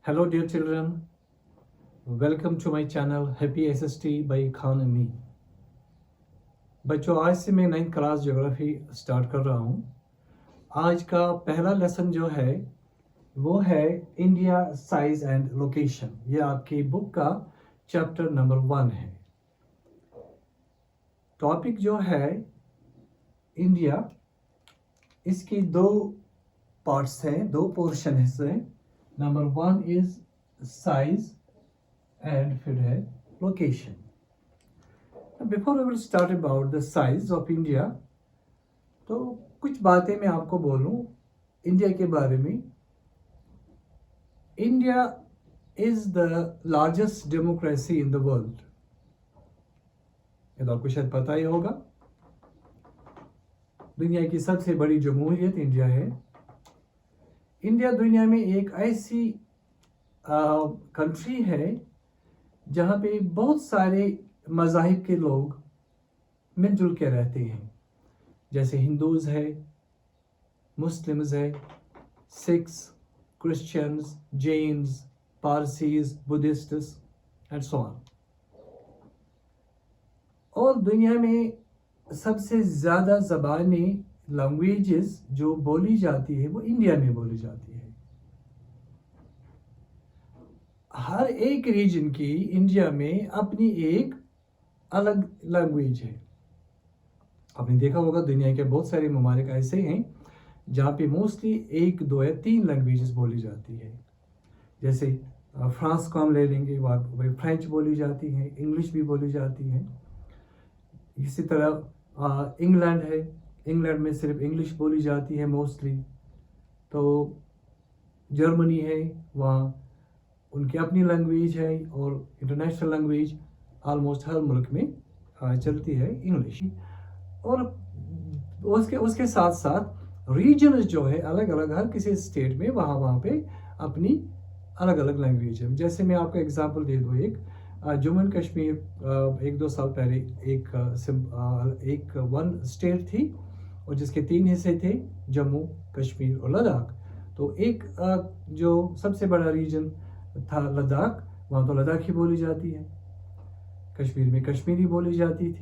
Hello, dear children. Welcome to my channel Happy SST by Khan अमी। बच्चों, आज से मैं 9th क्लास ज्योग्राफी स्टार्ट कर रहा हूँ। आज का पहला लेसन जो है वो है इंडिया साइज एंड लोकेशन। ये आपकी बुक का चैप्टर नंबर 1 है। टॉपिक जो है इंडिया, इसकी दो पार्ट्स हैं, दो पोर्शन हैं। नंबर 1 इज साइज and फिर है location. Before I will start about the size of India, तो कुछ बातें मैं आपको बोलूं इंडिया के बारे में। India is the largest democracy in the world. ये तो आपको शायद पता ही होगा। दुनिया की सबसे बड़ी जमहूरियत इंडिया है। इंडिया दुनिया में एक ऐसी कंट्री है जहाँ पे बहुत सारे मज़ाहिब के लोग मिलजुल के रहते हैं, जैसे हिंदूज़ है, मुस्लिम्स है, Sikhs, Christians, Jains, Parsis, Buddhists and so on. और दुनिया में सबसे ज़्यादा ज़बानें, लैंग्वेजेस जो बोली जाती है वो इंडिया में बोली जाती है। हर एक रीजन की इंडिया में अपनी एक अलग लैंग्वेज है। आपने देखा होगा दुनिया के बहुत सारे ममालिक ऐसे हैं जहाँ पे मोस्टली 1, 2 या 3 लैंग्वेजेस बोली जाती है। जैसे फ्रांस को हम ले लेंगे, वहाँ फ्रेंच बोली जाती है, इंग्लिश भी बोली जाती है। इसी तरह इंग्लैंड है, इंग्लैंड में सिर्फ इंग्लिश बोली जाती है मोस्टली। तो जर्मनी है, वहाँ उनकी अपनी लैंग्वेज है, और इंटरनेशनल लैंग्वेज ऑलमोस्ट हर मुल्क में चलती है इंग्लिश। और उसके साथ साथ रीजन्स जो है अलग अलग, हर किसी स्टेट में वहाँ पे अपनी अलग अलग लैंग्वेज है। जैसे मैं आपको एग्जांपल दे दूँ, एक जम्मू एंड कश्मीर 1-2 साल पहले एक वन स्टेट थी, और जिसके 3 हिस्से थे, जम्मू, कश्मीर और लद्दाख। तो एक जो सबसे बड़ा रीजन था लद्दाख, वहाँ तो लद्दाखी बोली जाती है। कश्मीर में कश्मीरी बोली जाती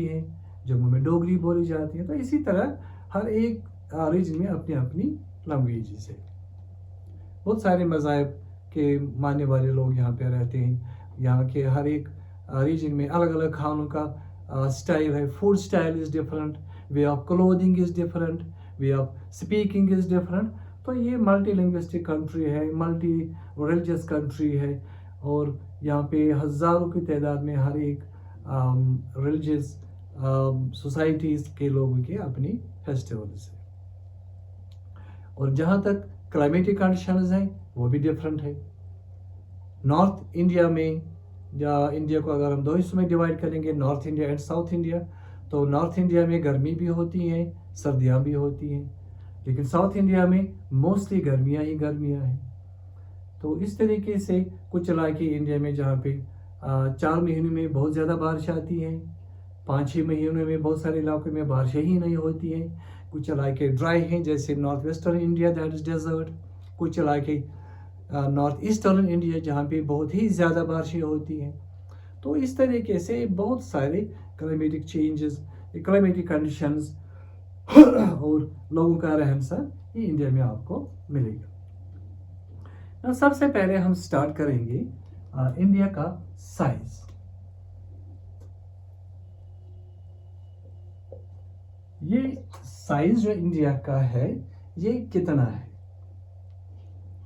है, जम्मू में डोगरी बोली जाती है। तो इसी तरह हर एक रीजन में अपनी अपनी लैंग्वेजेस है। बहुत सारे मज़ाहिब के मानने वाले लोग यहाँ पे रहते हैं। यहाँ के हर एक रीजन में अलग अलग खानों का स्टाइल है। Food style is different, way of clothing is different, way of speaking is different. तो ये मल्टी लिंग्विस्टिक कंट्री है, मल्टी रिलीजियस कंट्री है, और यहाँ पे हज़ारों की तादाद में हर एक रिलीजियस सोसाइटीज़ के लोगों के अपनी फेस्टिवल्स है। और जहाँ तक क्लाइमेटिक कंडीशंस हैं वो भी डिफरेंट है। नॉर्थ इंडिया में, या इंडिया को अगर हम 2 हिस्सों में डिवाइड करेंगे, north India and south India, तो नॉर्थ इंडिया में गर्मी भी होती है, सर्दियाँ भी होती हैं, लेकिन साउथ इंडिया में मोस्टली गर्मियाँ ही गर्मियाँ हैं। तो इस तरीके से कुछ इलाके इंडिया में जहाँ पे 4 महीनों में बहुत ज़्यादा बारिश आती है, 5-6 महीनों में बहुत सारे इलाकों में बारिशें ही नहीं होती हैं। कुछ इलाके ड्राई हैं, जैसे north western India, that is desert. कुछ इलाके नॉर्थ ईस्टर्न इंडिया, जहाँ पे बहुत ही ज़्यादा बारिशें होती हैं। तो इस तरीके से बहुत सारे क्लाइमेटिक चेंजेस, क्लाइमेटिक कंडीशंस और लोगों का रहन सहन ये इंडिया में आपको मिलेगा। तो सबसे पहले हम स्टार्ट करेंगे इंडिया का साइज। ये साइज जो इंडिया का है ये कितना है,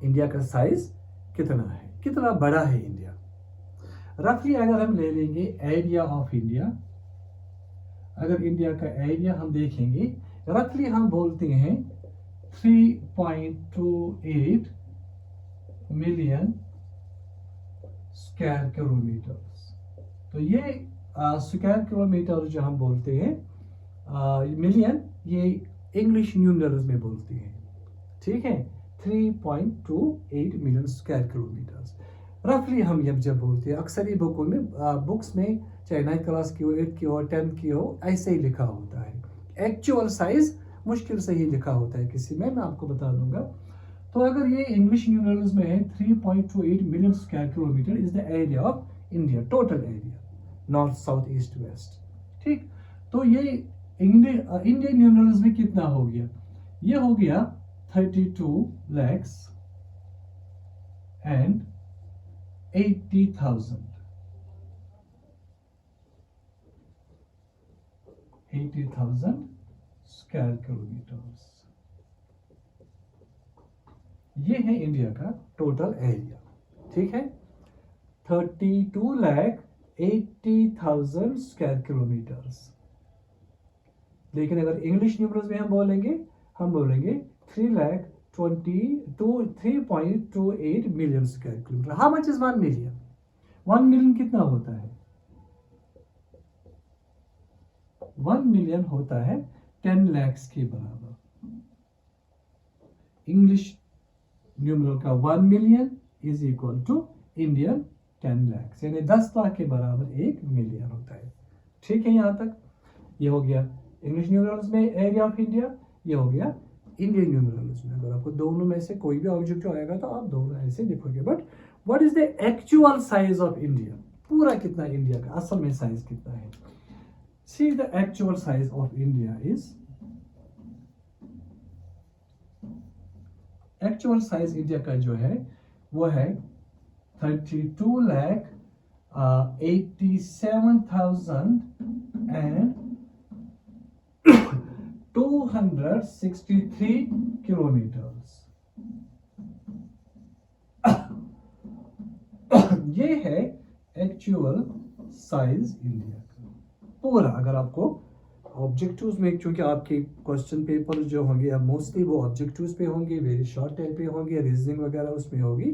इंडिया का साइज कितना है, कितना बड़ा है इंडिया। रफली अगर हम ले लेंगे एरिया ऑफ इंडिया, अगर इंडिया का एरिया हम देखेंगे, रफली हम बोलते हैं 3.28 मिलियन स्क्वायर किलोमीटर्स। तो ये स्क्वायर किलोमीटर जो हम बोलते हैं मिलियन, ये इंग्लिश न्यूमरल्स में बोलते हैं, ठीक है। 3.28 मिलियन स्क्वायर किलोमीटर्स रफली हम जब बोलते हैं। अक्सर ही बुक्स में चाहे 9th क्लास की हो, 8th की हो, 10th की हो, ऐसे ही लिखा होता है। एक्चुअल साइज मुश्किल से ही लिखा होता है किसी में, मैं आपको बता दूंगा। तो अगर ये इंग्लिश न्यूमरल्स में है 3.28 million square kilometre is the area of India, total area, north south east west. ठीक, तो ये इंडियन न्यूमरल्स में कितना हो गया? ये हो गया 32 lakhs and 80,000 स्क्वायर किलोमीटर्स। ये है इंडिया का टोटल एरिया। ठीक है, 32,80,000 स्क्वायर किलोमीटर्स। लेकिन अगर इंग्लिश न्यूमरल्स में हम बोलेंगे 3.28 million square kilometre. How much is 1 million? 1 million कितना होता है? 1 मिलियन होता है 10 lakhs के बराबर। इंग्लिश न्यूमरल का 1 million is equal to Indian 10 lakhs, यानी 10 लाख के बराबर 1 मिलियन होता है। ठीक है, यहां तक ये हो गया इंग्लिश न्यूमरल्स में एरिया ऑफ इंडिया, ये हो गया इंडियन न्यूमरल्स में। अगर आपको दोनों में से कोई भी ऑब्जेक्टिव आएगा तो आप दोनों ऐसे लिखोगे। But what is the actual size of India? पूरा कितना इंडिया का असल में साइज कितना है? See the actual size of India is, actual size India का जो है वो है 32,87,263 किलोमीटर्स। ये है एक्चुअल साइज इंडिया का पूरा। अगर आपको ऑब्जेक्टिव्स में, क्योंकि आपके क्वेश्चन पेपर जो होंगे अब मोस्टली वो ऑब्जेक्टिव्स पे होंगे, वेरी शॉर्ट टाइम पे होंगे, रीजनिंग वगैरह उसमें होगी,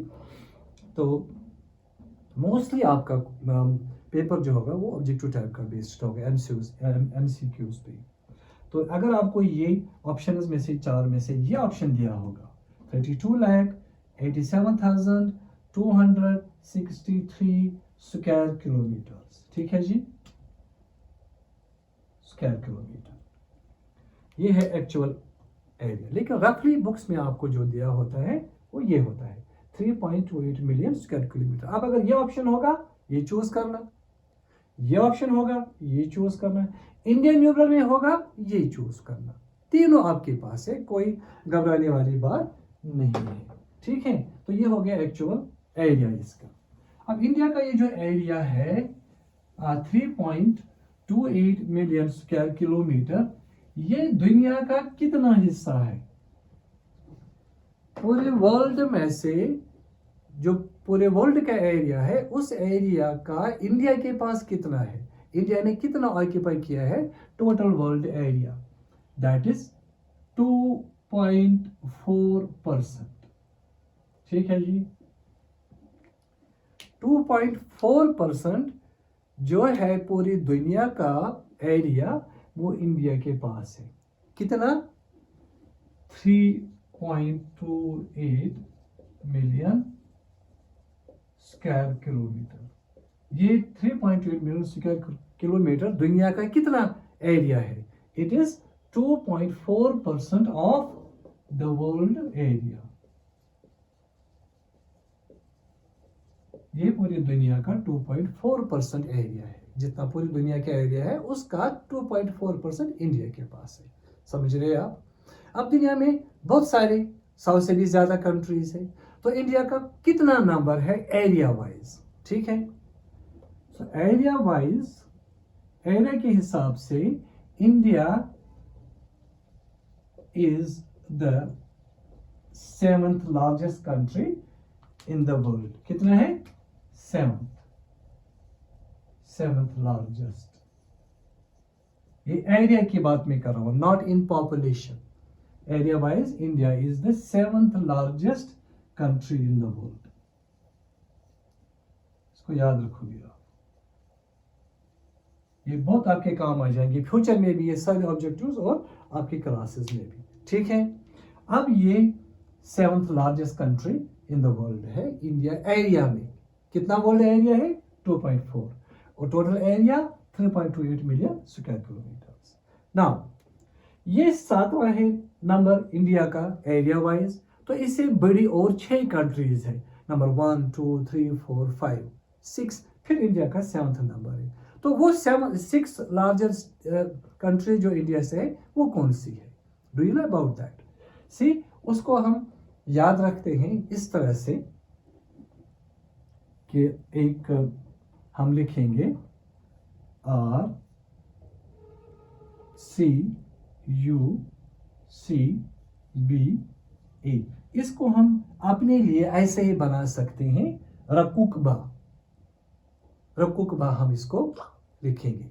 तो मोस्टली आपका पेपर जो होगा वो ऑब्जेक्टिव टाइप का बेस्ड होगा, एमसीक्यूज पे। तो अगर आपको ये ऑप्शंस में से 4 में से ये ऑप्शन दिया होगा 32,87,263 स्क्वायर किलोमीटर्स, ठीक है जी, स्क्वायर किलोमीटर, ये है एक्चुअल एरिया। लेकिन रफली बुक्स में आपको जो दिया होता है वो ये होता है 3.28 मिलियन स्क्वायर किलोमीटर। अब अगर ये ऑप्शन होगा ये चूज करना, ये ऑप्शन होगा ये चूज करना, इंडियन न्यूमरल में होगा ये चूज करना, तीनों आपके पास है, कोई घबराने वाली बात नहीं है। ठीक है, तो ये हो गया एक्चुअल एरिया इसका। अब इंडिया का ये जो एरिया है 3.28 मिलियन स्क्वायर किलोमीटर, ये दुनिया का कितना हिस्सा है? पूरे वर्ल्ड में से जो पूरे वर्ल्ड का एरिया है उस एरिया का इंडिया के पास कितना है? इंडिया ने कितना ऑक्यूपाई किया है total world area? That is 2.4%। ठीक है जी, 2.4% जो है पूरी दुनिया का एरिया वो इंडिया के पास है। कितना? 3.28 मिलियन स्क्वायर किलोमीटर। ये 3.8 मिलियन स्क्वायर किलोमीटर दुनिया का कितना एरिया है? It is 2.4% of the world area. ये पूरी दुनिया का 2.4% एरिया है। जितना पूरी दुनिया का एरिया है उसका 2.4% इंडिया के पास है। समझ रहे आप? अब दुनिया में बहुत सारे 100 से भी ज्यादा कंट्रीज है, तो इंडिया का कितना नंबर है एरिया वाइज? ठीक है, तो एरिया वाइज, एरिया के हिसाब से India is the 7th largest country in the world. कितना है? 7th largest. ये एरिया की बात में कर रहा हूं, not in population. Area wise India is the 7th largest country in the world. इसको याद रखोगे आप, ये बहुत आपके काम आ जाएंगे फ्यूचर में भी, ये सारे ऑब्जेक्टिव्स और आपकी क्लासेस में भी। ठीक है, अब ये 7th largest country in the world है इंडिया। एरिया में कितना वर्ल्ड एरिया है? 2.4, और total area 3.28 million square kilometre. Now ये 7वां है नंबर इंडिया का एरिया वाइज। तो इससे बड़ी और 6 कंट्रीज है, नंबर 1 2 3 4 5 6, फिर इंडिया का 7th नंबर है। तो वो 6 लार्जेस्ट कंट्री जो इंडिया से है वो कौन सी है? Do you know about that? See, उसको हम याद रखते हैं इस तरह से कि एक हम लिखेंगे R C U C B A। इसको हम अपने लिए ऐसे ही बना सकते हैं, रकुकबा। रकुकबा हम इसको लिखेंगे,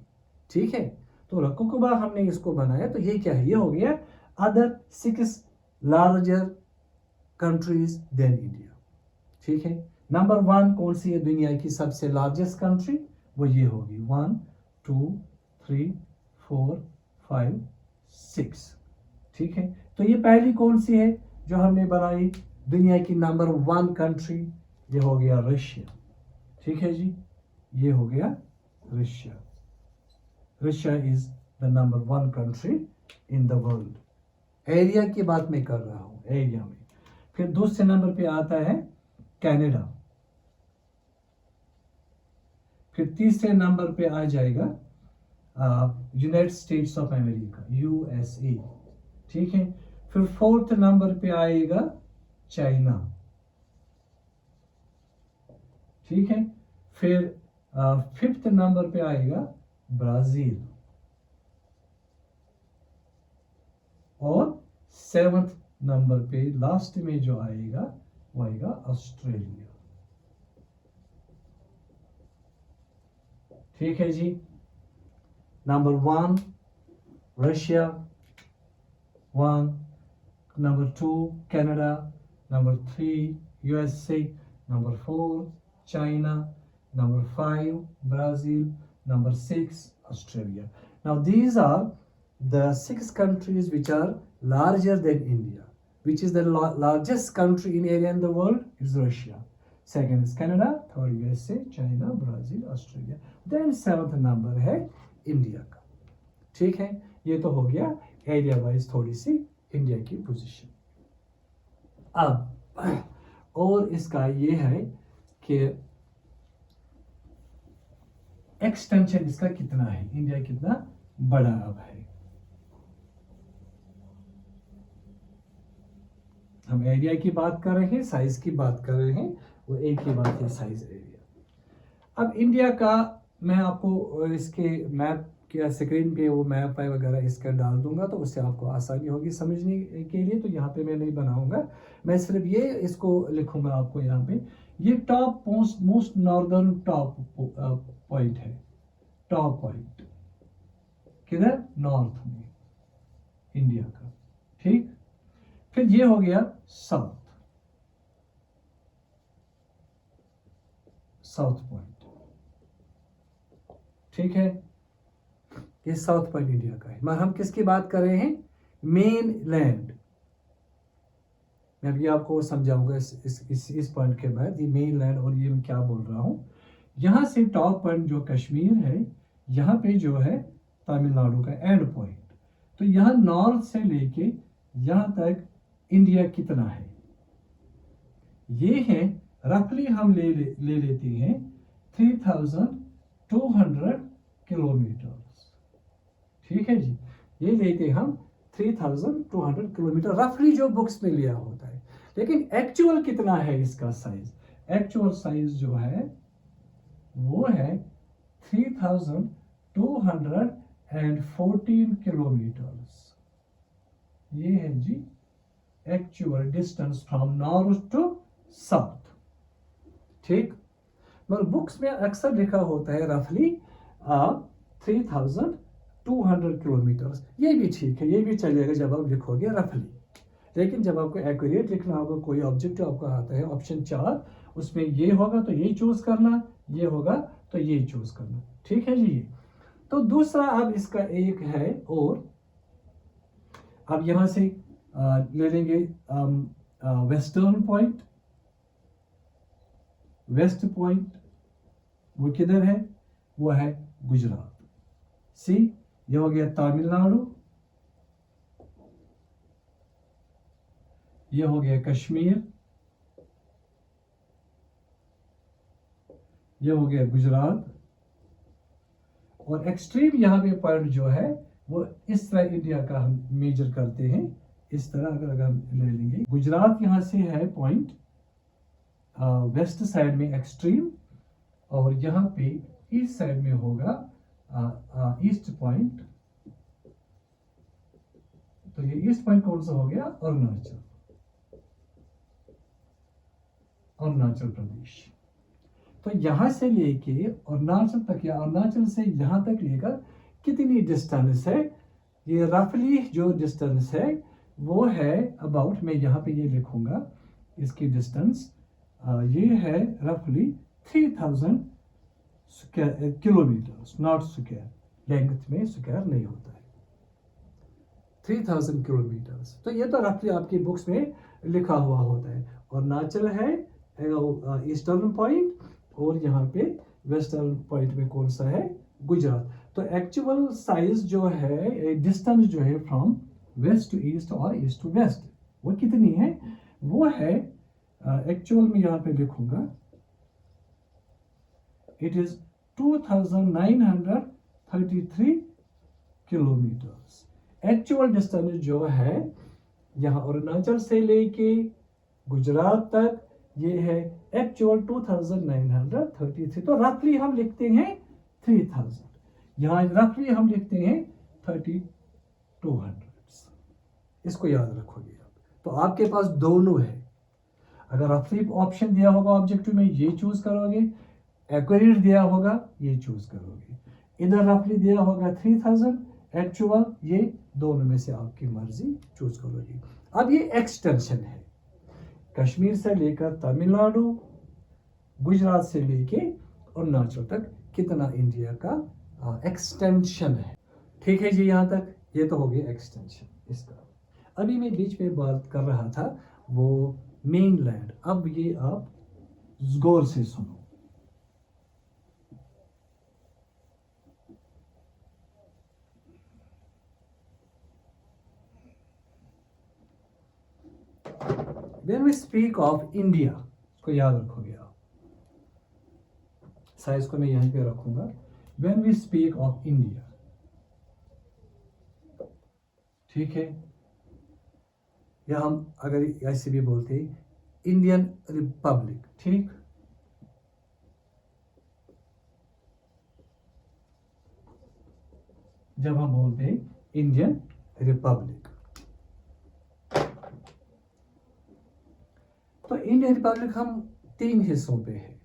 ठीक है। तो रकुकबा हमने इसको बनाया, तो ये क्या है? ये हो गया other 6 larger countries than India, ठीक है। नंबर 1 कौन सी है दुनिया की सबसे लार्जेस्ट कंट्री? वो ये होगी 1 2 3 4 5 6, ठीक है। तो ये पहली कौन सी है जो हमने बनाई दुनिया की नंबर 1 कंट्री? ये हो गया रशिया, ठीक है जी। ये हो गया Russia. Russia is the number 1 country in the world. Area की बात मैं कर रहा हूं, एरिया में। फिर दूसरे नंबर पे आता है कनाडा। फिर तीसरे नंबर पे आ जाएगा United states of America, USA, ठीक है। फिर 4th नंबर पे आएगा चाइना, ठीक है। फिर 5th नंबर पे आएगा ब्राजील, और 7th नंबर पे लास्ट में जो आएगा वो आएगा ऑस्ट्रेलिया, ठीक है जी। Number 1 Russia, 1 number 2 Canada, number 3 USA, number 4 China, number 5 Brazil, number 6 Australia. Now these are the 6 countries which are larger than India. Which is the largest country in area in the world? Is Russia. Second is Canada, third USA, China, Brazil, Australia. Then 7th number है India का, ठीक है। ये तो हो गया area wise थोड़ी सी India की पोजीशन। अब और इसका ये है कि एक्सटेंशन इसका कितना है, इंडिया कितना बड़ा अब है। हम एरिया की बात कर रहे हैं, साइज की बात कर रहे हैं, वो एक ही बात है, साइज एरिया। अब इंडिया का मैं आपको इसके मैप के स्क्रीन पे वो मैप है वगैरह इसका डाल दूंगा, तो उससे आपको आसानी होगी समझने के लिए। तो यहाँ पे मैं नहीं बनाऊंगा, मैं सिर्फ ये इसको लिखूंगा आपको यहाँ पे। ये top most northern top point है, टॉप पॉइंट किधर? नॉर्थ में इंडिया का, ठीक। फिर ये हो गया साउथ, साउथ पॉइंट, ठीक है। ये साउथ पॉइंट इंडिया का है। मगर हम किसकी बात कर रहे हैं? Main land. मैं अभी आपको समझाऊंगा इस पॉइंट के बाद, ये मेन लैंड और ये मैं क्या बोल रहा हूं। यहां से टॉप पॉइंट जो कश्मीर है, यहाँ पे जो है तमिलनाडु का एंड पॉइंट। तो यहाँ नॉर्थ से लेके यहाँ तक इंडिया कितना है? ये है रफली हम ले लेते हैं 3200 किलोमीटर, ठीक है जी। ये लेते हम 3200 किलोमीटर रफली जो बुक्स में लिया होता है। लेकिन एक्चुअल कितना है इसका साइज? एक्चुअल साइज जो है वो है 3214 किलोमीटर्स। ये है जी actual distance from north to south, ठीक। मगर बुक्स में अक्सर लिखा होता है रफली 3200 किलोमीटर्स। ये भी ठीक है, ये भी चलेगा जब आप लिखोगे रफली। लेकिन जब आपको एक्यूरेट लिखना होगा, कोई ऑब्जेक्टिव आपको आता है ऑप्शन 4, उसमें ये होगा तो ये चूज करना, ये होगा तो ये चूज करना, ठीक है जी। तो दूसरा अब इसका एक है, और अब यहां से ले लेंगे वेस्टर्न पॉइंट। वेस्ट पॉइंट वो किधर है? वो है गुजरात। सी, ये हो गया तमिलनाडु, ये हो गया कश्मीर, ये हो गया गुजरात, और एक्सट्रीम यहाँ पे पॉइंट जो है वो इस तरह इंडिया का हम मेजर करते हैं। इस तरह अगर हम ले लेंगे, गुजरात यहाँ से है पॉइंट वेस्ट साइड में एक्सट्रीम, और यहाँ पे ईस्ट साइड में होगा ईस्ट पॉइंट। तो ये ईस्ट पॉइंट कौन सा हो गया? अरुणाचल, अरुणाचल प्रदेश। तो यहां से लेके अरुणाचल तक या अरुणाचल से यहां तक लेकर कितनी डिस्टेंस है? ये रफली जो डिस्टेंस है वो है अबाउट, मैं यहाँ पे ये लिखूंगा इसकी डिस्टेंस, ये है रफली 3000 किलोमीटर, नॉट स्क्वायर, लेंथ में स्क्वायर नहीं होता है, 3000 किलोमीटर। तो ये तो रफली आपकी बुक्स में लिखा हुआ होता है। अरुणाचल है ईस्टर्न पॉइंट, और यहाँ पे वेस्टर्न पॉइंट में कौन सा है? गुजरात। तो एक्चुअल साइज जो है, डिस्टेंस जो है फ्रॉम वेस्ट टू ईस्ट और ईस्ट टू वेस्ट, वो कितनी है? वो है एक्चुअल में यहाँ पे लिखूंगा, it is 2933 kilometres. Actual distance जो है यहाँ अरुणाचल से लेके गुजरात तक, ये है एक्चुअल 2933। तो रफली हम लिखते हैं 3000, यहाँ रफली हम लिखते हैं 3200। इसको याद रखोगे आप। तो आपके पास दोनों है, अगर रफली ऑप्शन दिया होगा ऑब्जेक्टिव में ये चूज करोगे, एक्यूरेट दिया होगा ये चूज करोगे, इधर रफली दिया होगा 3000, एक्चुअल, ये दोनों में से आपकी मर्जी चूज करोगे। अब ये एक्सटेंशन है, कश्मीर से लेकर तमिलनाडु, गुजरात से लेके अरुणाचल तक कितना इंडिया का एक्सटेंशन है। ठीक है जी, यहाँ तक ये तो हो गया एक्सटेंशन इसका। अभी मैं बीच में बात कर रहा था वो मेन लैंड, अब ये आप गौर से सुनो। When we speak of India, को याद रखोगे आप, साइज को मैं यहीं पे रखूंगा। When we speak of India, ठीक है, या हम अगर ऐसे भी बोलते हैं इंडियन रिपब्लिक, ठीक, जब हम बोलते हैं इंडियन रिपब्लिक, तो इंडियन रिपब्लिक हम 3 हिस्सों पे है,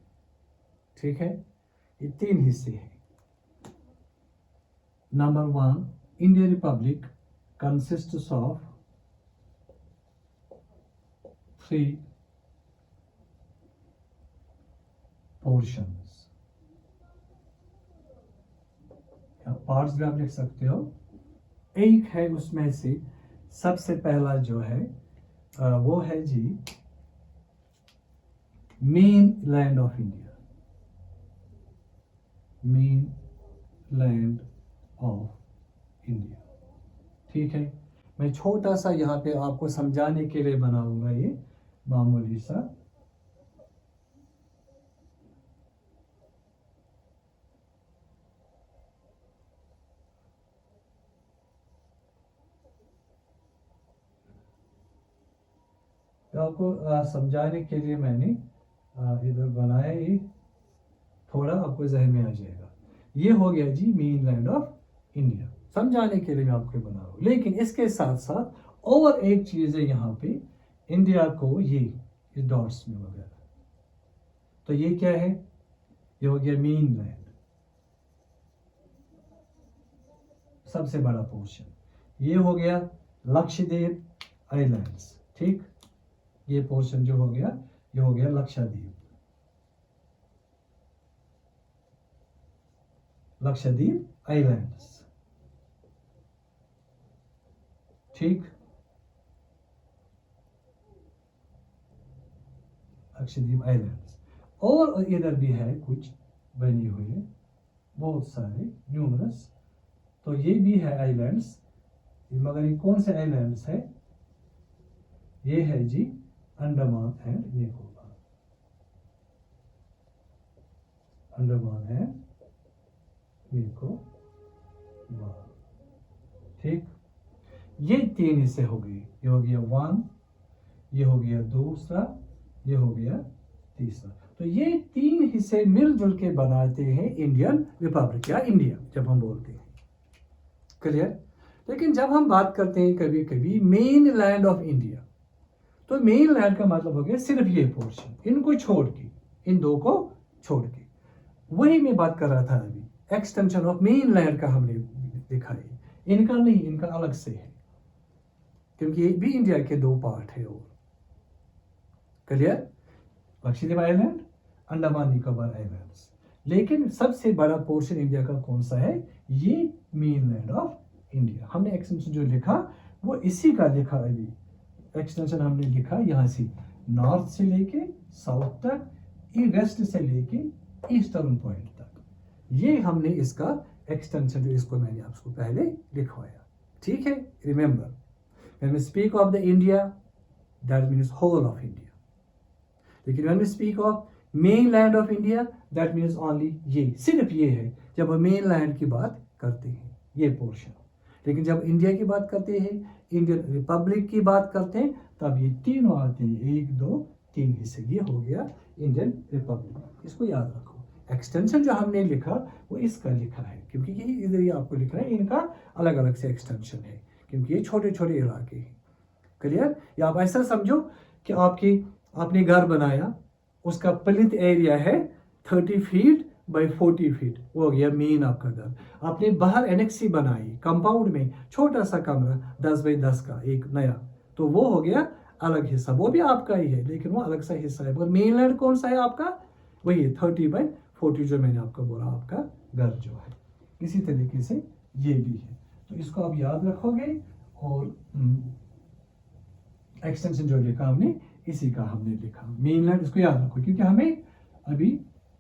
ठीक है, ये 3 हिस्से हैं। Number 1, Indian Republic consists of 3 portions, या पार्ट्स भी आप लिख सकते हो। एक है उसमें से सबसे पहला जो है वो है जी mainland of India, mainland of India, ठीक है। मैं छोटा सा यहाँ पे आपको समझाने के लिए बनाऊंगा ये मामूली सा। तो आपको समझाने के लिए मैंने इधर बनाया, ये थोड़ा आपको जहन में आ जाएगा। ये हो गया जी मेन लैंड ऑफ इंडिया, समझाने के लिए मैं आपको बना रहा हूँ। लेकिन इसके साथ साथ और एक चीज है यहाँ पे, इंडिया को ये डॉट्स में वगैरह, तो ये क्या है? ये हो गया मेन लैंड, सबसे बड़ा पोर्शन। ये हो गया लक्षद्वीप आइलैंड्स, ठीक, ये पोर्शन जो हो गया ये हो गया लक्षद्वीप, लक्षद्वीप आइलैंड्स, ठीक, लक्षद्वीप आइलैंड्स। और इधर भी है कुछ बने हुए बहुत सारे न्यूमरस, तो ये भी है आइलैंड्स, मगर ये कौन से आइलैंड्स है? ये है जी अंडमान एंड निकोबार, अंडमान एंड निकोबार। ठीक, ये 3 हिस्से हो गए, ये हो गया 1, ये हो गया दूसरा, ये हो गया तीसरा। तो ये 3 हिस्से मिलजुल के बनाते हैं इंडियन रिपब्लिक या इंडिया जब हम बोलते हैं। क्लियर? लेकिन जब हम बात करते हैं कभी कभी मेन लैंड ऑफ इंडिया, तो मेन लैंड का मतलब हो गया सिर्फ ये पोर्शन, इनको छोड़ के, इन 2 को छोड़ के। वही मैं बात कर रहा था अभी, एक्सटेंशन ऑफ मेन लैंड का हमने देखा है, इनका नहीं, इनका अलग से है, क्योंकि ये भी इंडिया के 2 पार्ट है। और clear? Lakshadweep island, Andaman Nicobar islands. लेकिन सबसे बड़ा पोर्शन इंडिया का कौन सा है? ये मेन लैंड ऑफ इंडिया। हमने एक्सटेंशन जो लिखा वो इसी का लिखा, अभी एक्सटेंशन हमने लिखा यहाँ से नॉर्थ से लेके साउथ तक, वेस्ट से लेके ईस्टर्न पॉइंट तक, ये हमने इसका एक्सटेंशन जो इसको मैंने आपको पहले लिखवाया। ठीक है? Remember, when we speak of the India that means whole of India, लेकिन when we speak of mainland of India that means only ये, सिर्फ ये है जब हम मेन लैंड की बात करते हैं, ये पोर्शन। लेकिन जब इंडिया की बात करते हैं, इंडियन रिपब्लिक की बात करते हैं, तब ये तीनों आते हैं, 1 2 3 हिस्से। ये हो गया इंडियन रिपब्लिक, इसको याद रखो। एक्सटेंशन जो हमने लिखा वो इसका लिखा है, क्योंकि ये इधर ही आपको लिखना है, इनका अलग अलग से एक्सटेंशन है, क्योंकि ये छोटे छोटे इलाके हैं। क्लियर? या आप ऐसा समझो कि आपने घर बनाया, उसका प्लिंथ एरिया है 30 फीट बाई 40 फीट, वो हो गया मेन आपका घर। आपने बाहर एनेक्सी बनाई कंपाउंड में, छोटा सा कमरा 10 बाई 10 का एक नया, तो वो हो गया अलग हिस्सा, वो भी आपका ही है, लेकिन वो अलग सा हिस्सा है। पर मेन लैंड कौन सा है आपका? वही है 30 बाई 40 जो मैंने आपको बोला, आपका घर जो है। इसी तरीके से ये भी है, तो इसको आप याद रखोगे। और एक्सटेंशन जो लिखा हमने, इसी का हमने लिखा मेन लैंड, इसको याद रखो, क्योंकि हमें अभी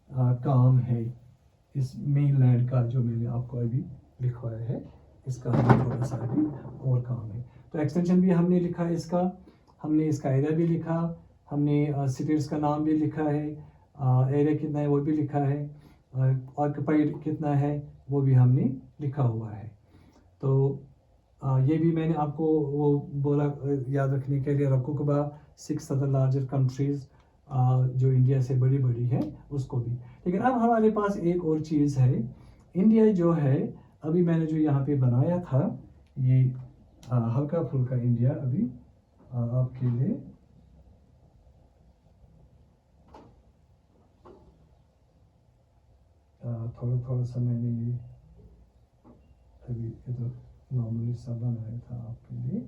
काम है इस मेन लैंड का, जो मैंने आपको अभी लिखवाया है, इसका हमें थोड़ा सा अभी और काम है। तो एक्सटेंशन भी हमने लिखा है इसका, हमने इसका एरिया भी लिखा, हमने सिटीज का नाम भी लिखा है, एरिया कितना है वो भी लिखा है, ऑक्यूपाइड कितना है वो भी हमने लिखा हुआ है। तो ये भी मैंने आपको वो बोला याद रखने के लिए, रखोगा 6 अदर लार्जर कंट्रीज जो इंडिया से बड़ी बड़ी है उसको भी। लेकिन अब हमारे पास एक और चीज़ है, इंडिया जो है अभी मैंने जो यहाँ पे बनाया था, ये हल्का फुल्का इंडिया अभी आपके लिए थोड़ा थोड़ा सा मैंने ये अभी इधर नॉर्मली सा बनाया था आपके लिए,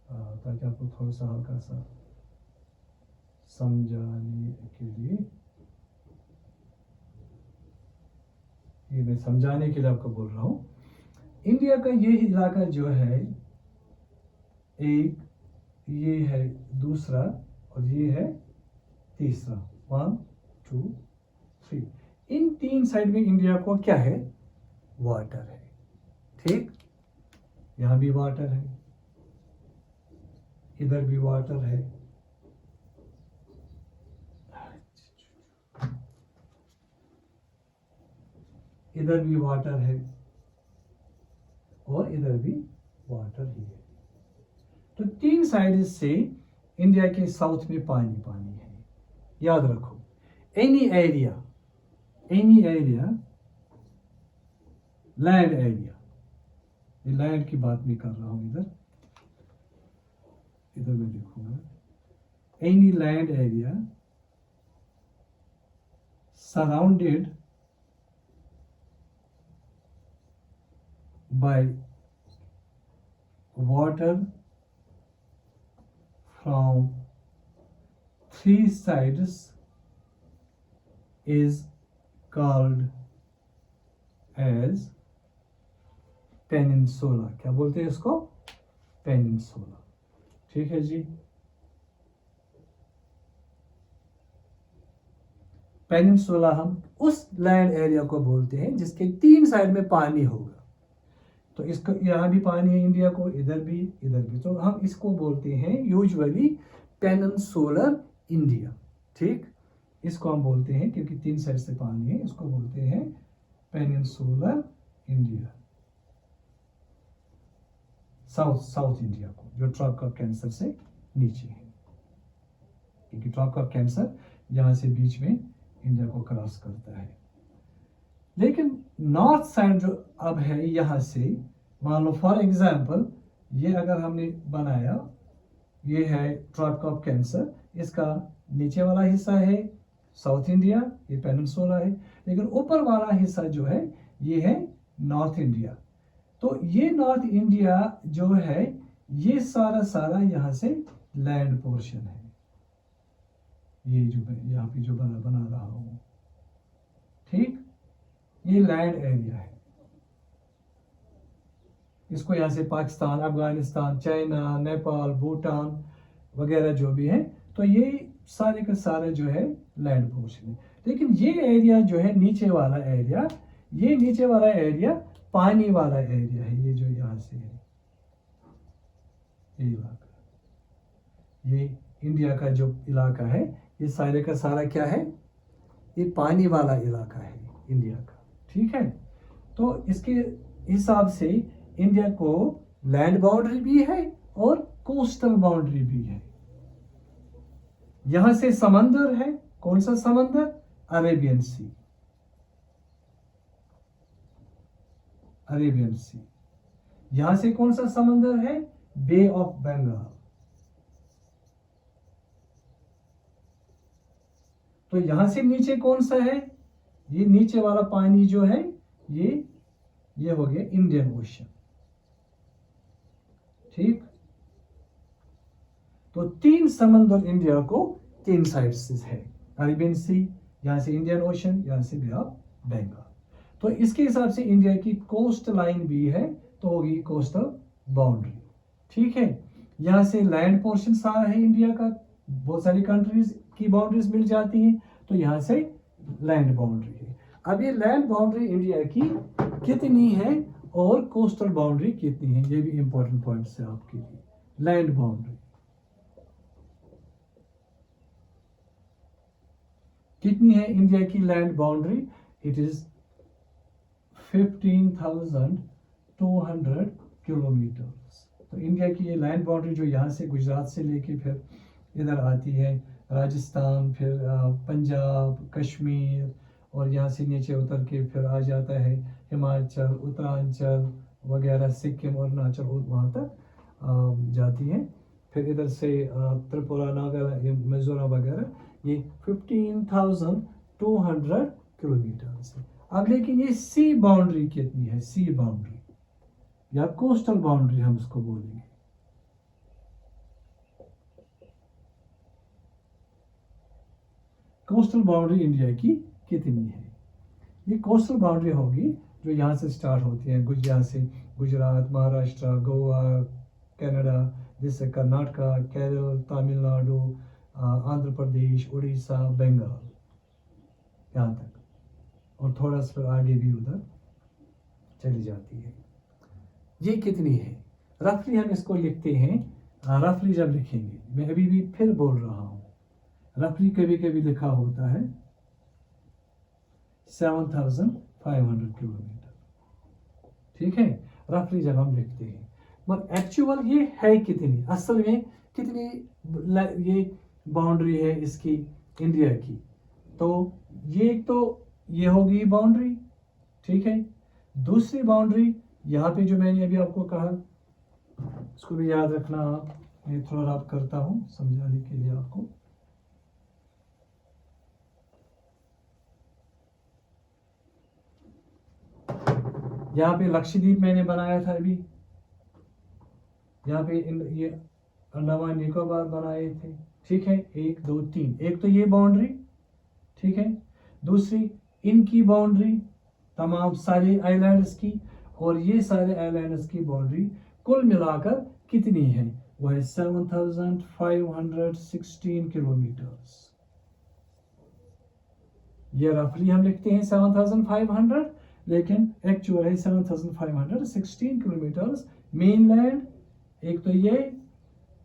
ताकि आपको थोड़ा सा हल्का सा समझाने के लिए, ये मैं समझाने के लिए आपको बोल रहा हूँ। इंडिया का ये इलाका जो है, एक ये है दूसरा और ये है तीसरा, 1 2 3, इन 3 साइड में इंडिया को क्या है? वाटर है। ठीक, यहाँ भी वाटर है, इधर भी वाटर है, इधर भी वाटर है, और इधर भी वाटर ही है। तो 3 साइड से इंडिया के साउथ में पानी पानी है। याद रखो, एनी एरिया लैंड एरिया, ये लैंड की बात नहीं कर रहा हूं, इधर मैं लिखूंगा, any land area surrounded by water from 3 sides is called as peninsula. क्या बोलते हैं इसको? पेनिनसुला। ठीक है जी। पेनिनसुला हम उस लैंड एरिया को बोलते हैं जिसके 3 साइड में पानी होगा। तो इसको यहाँ भी पानी है इंडिया को, इधर भी इधर भी, तो हम इसको बोलते हैं यूजुअली पेनिनसुलर इंडिया। ठीक, इसको हम बोलते हैं क्योंकि 3 साइड से पानी है, इसको बोलते हैं पेनिनसुलर इंडिया। साउथ इंडिया को, जो ट्रॉपिक ऑफ कैंसर से नीचे है, क्योंकि ट्रॉपिक ऑफ कैंसर यहाँ से बीच में इंडिया को क्रॉस करता है। लेकिन नॉर्थ साइड जो अब है, यहाँ से मान लो फॉर एग्जाम्पल ये अगर हमने बनाया, ये है ट्रॉपिक ऑफ कैंसर, इसका नीचे वाला हिस्सा है साउथ इंडिया, ये पेनिनसुला है, लेकिन ऊपर वाला हिस्सा जो है ये है नॉर्थ इंडिया। तो ये नॉर्थ इंडिया जो है, ये सारा यहाँ से लैंड पोर्शन है, ये जो मैं यहाँ पे जो बना रहा हूँ। ठीक, ये लैंड एरिया है। इसको यहाँ से पाकिस्तान, अफगानिस्तान, चाइना, नेपाल, भूटान वगैरह जो भी है, तो ये सारे का सारा जो है लैंड पोर्शन है। लेकिन ये एरिया जो है नीचे वाला एरिया, ये नीचे वाला एरिया पानी वाला एरिया है। ये जो यहाँ से है ये इलाका, ये इंडिया का जो इलाका है, ये सारे का सारा क्या है, ये पानी वाला इलाका है इंडिया का। ठीक है, तो इसके हिसाब से इंडिया को लैंड बाउंड्री भी है और कोस्टल बाउंड्री भी है। यहां से समंदर है, कौन सा समंदर, अरेबियन सी, अरेबियन सी। यहां से कौन सा समंदर है, बे ऑफ बंगाल। तो यहां से नीचे कौन सा है, ये नीचे वाला पानी जो है, ये हो गया इंडियन ओशन। ठीक, तो 3 समंदर इंडिया को 3 साइड से है, अरेबियन सी, यहां से इंडियन ओशन, यहां से बे ऑफ बंगाल। तो इसके हिसाब से इंडिया की कोस्ट लाइन भी है, तो होगी कोस्टल बाउंड्री। ठीक है, यहां से लैंड पोर्शन सारा है इंडिया का, बहुत सारी कंट्रीज की बाउंड्रीज मिल जाती हैं, तो यहां से लैंड बाउंड्री है। अब ये लैंड बाउंड्री इंडिया की कितनी है और कोस्टल बाउंड्री कितनी है, ये भी इंपॉर्टेंट पॉइंट्स है आपके लिए। लैंड बाउंड्री कितनी है इंडिया की land boundary, it is 15,200 kilometres. तो इंडिया की ये लैंड बाउंड्री जो यहाँ से गुजरात से लेके फिर इधर आती है, राजस्थान, फिर पंजाब, कश्मीर, और यहाँ से नीचे उतर के फिर आ जाता है हिमाचल, उत्तरांचल वगैरह, सिक्किम, अरुणाचल, वहाँ तक जाती है। फिर इधर से त्रिपुरा, नागालैंड, मिजोरम वगैरह, ये 15,200 किलोमीटर है। अब लेकिन ये सी बाउंड्री कितनी है, सी बाउंड्री या कोस्टल बाउंड्री हम इसको बोलेंगे। कोस्टल बाउंड्री इंडिया की कितनी है, ये कोस्टल बाउंड्री होगी जो यहाँ से स्टार्ट होती है, यहाँ से गुजरात, महाराष्ट्र, गोवा, कनाडा, जैसे कर्नाटका, केरल, तमिलनाडु, आंध्र प्रदेश, उड़ीसा, बंगाल, यहाँ तक, और थोड़ा सा फिर आगे भी उधर चली जाती है। ये कितनी है, रफली हम इसको लिखते हैं, रफली जब लिखेंगे, मैं अभी भी फिर बोल रहा हूँ, रफली कभी कभी लिखा होता है 7,500 किलोमीटर। ठीक है, रफली जब हम लिखते हैं, मगर एक्चुअल ये है कितनी, असल में कितनी ये बाउंड्री है इसकी इंडिया की। तो ये होगी बाउंड्री। ठीक है, दूसरी बाउंड्री यहाँ पे जो मैंने अभी आपको कहा, इसको भी याद रखना आप, मैं थोड़ा रब करता हूँ समझाने के लिए आपको। यहाँ पे लक्षद्वीप मैंने बनाया था अभी, यहाँ पे ये अंडमान निकोबार बनाए थे। ठीक है, 1 2 3, एक तो ये बाउंड्री, ठीक है, दूसरी इनकी बाउंड्री, तमाम सारे आइलैंड्स की, और ये सारे आइलैंड्स की बाउंड्री कुल मिलाकर कितनी है, वो है 7,516 किलोमीटर्स। ये रफली हम लिखते हैं 7,500, लेकिन एक्चुअल है 7516 किलोमीटर्स। मेनलैंड एक तो ये,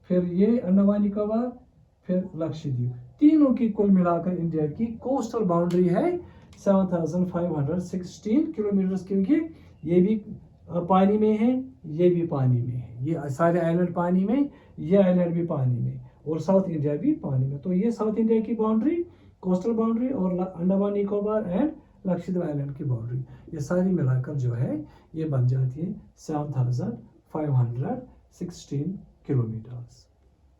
फिर ये अंडमान निकोबार, फिर लक्षद्वीप, तीनों की कुल मिलाकर इंडिया की कोस्टल बाउंड्री है 7516 किलोमीटर्स, क्योंकि ये भी पानी में है, ये भी पानी में है, ये सारे आइलैंड पानी में, ये आइलैंड भी पानी में, और साउथ इंडिया भी पानी में। तो ये साउथ इंडिया की बाउंड्री, कोस्टल बाउंड्री, और अंडमान निकोबार एंड लक्षद्वीप आइलैंड की बाउंड्री, ये सारी मिलाकर जो है ये बन जाती है 7516 किलोमीटर्स।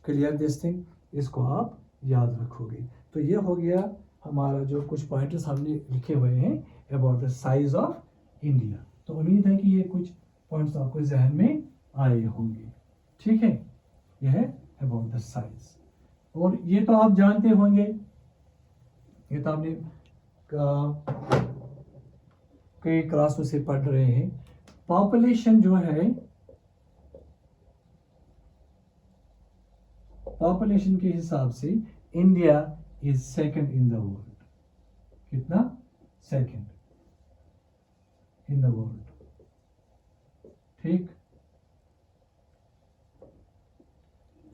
क्लियर दिस थिंग, इसको आप याद रखोगे। तो ये हो गया हमारा जो कुछ पॉइंट्स हमने लिखे हुए हैं about the size of India. तो उम्मीद है कि ये कुछ पॉइंट्स आपको जहन में आए होंगे। ठीक है, यह है अबाउट द साइज। और ये तो आप जानते होंगे, ये तो आपने कई क्लास में से पढ़ रहे हैं। पॉपुलेशन जो है, पॉपुलेशन के हिसाब से India is second in the world. कितना? Second in the world. ठीक,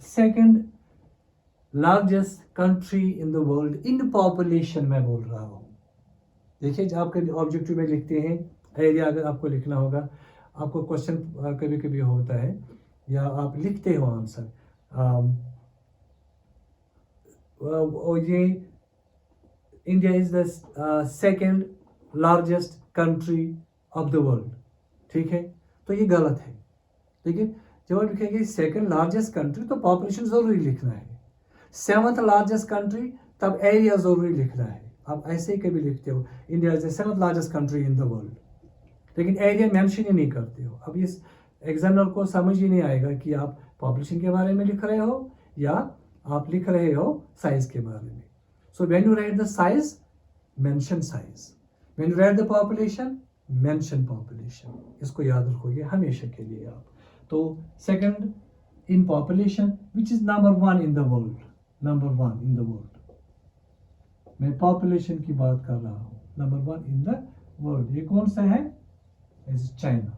second largest country in the world in population में बोल रहा हूं। देखिए, जब आप कभी ऑब्जेक्टिव में लिखते हैं एरिया, अगर आपको लिखना होगा, आपको क्वेश्चन कभी कभी होता है या आप लिखते हो आंसर, ये India is the second largest country of the world. ठीक है, तो ये गलत है। लेकिन जब आप लिखेंगे सेकंड लार्जेस्ट कंट्री तो पॉपुलेशन जरूरी लिखना है, सेवंथ लार्जेस्ट कंट्री तब एरिया जरूरी लिखना है। आप ऐसे ही कभी लिखते हो India is the seventh largest country in the world, लेकिन एरिया मेंशन ही नहीं करते हो। अब इस एग्जामिनर को समझ ही नहीं आएगा कि आप पॉपुलेशन के बारे में लिख रहे हो या आप लिख रहे हो साइज के बारे में। So when you right the size, mention size, when you right the population, mention population. इसको याद रखोगे हमेशा के लिए आप। तो second in population which is number 1 in the world, number 1 in the world. मैं पॉपुलेशन की बात कर रहा हूं, नंबर 1 इन द वर्ल्ड। ये कौन सा है? Is China.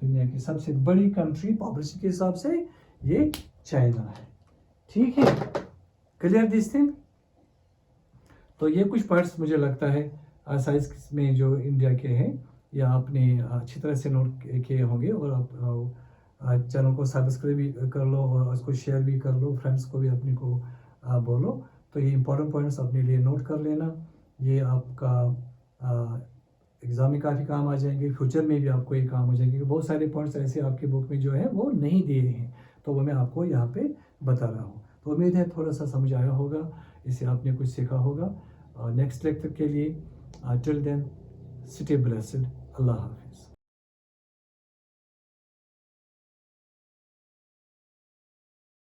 दुनिया की सबसे बड़ी कंट्री पॉपुलेशन के हिसाब से ये चाइना है। ठीक है, क्लियर दिस थिंग। तो ये कुछ पॉइंट्स मुझे लगता है साइज में जो इंडिया के हैं, या आपने अच्छी तरह से नोट किए होंगे। और आप चैनल को सब्सक्राइब भी कर लो और उसको शेयर भी कर लो, फ्रेंड्स को भी अपने को बोलो। तो ये इंपॉर्टेंट पॉइंट्स अपने लिए नोट कर लेना, ये आपका एग्जाम में काफ़ी काम आ जाएंगे, फ्यूचर में भी आपको ये काम हो जाएंगे। बहुत सारे पॉइंट्स ऐसे आपकी बुक में जो है वो नहीं दिए हैं, तो वो मैं आपको यहाँ पे बता रहा हूँ। तो उम्मीद है थोड़ा सा समझ आया होगा, इससे आपने कुछ सीखा होगा। नेक्स्ट लेक्चर के लिए टिल देन स्टे ब्लेस्ड। अल्लाह हाफिज़।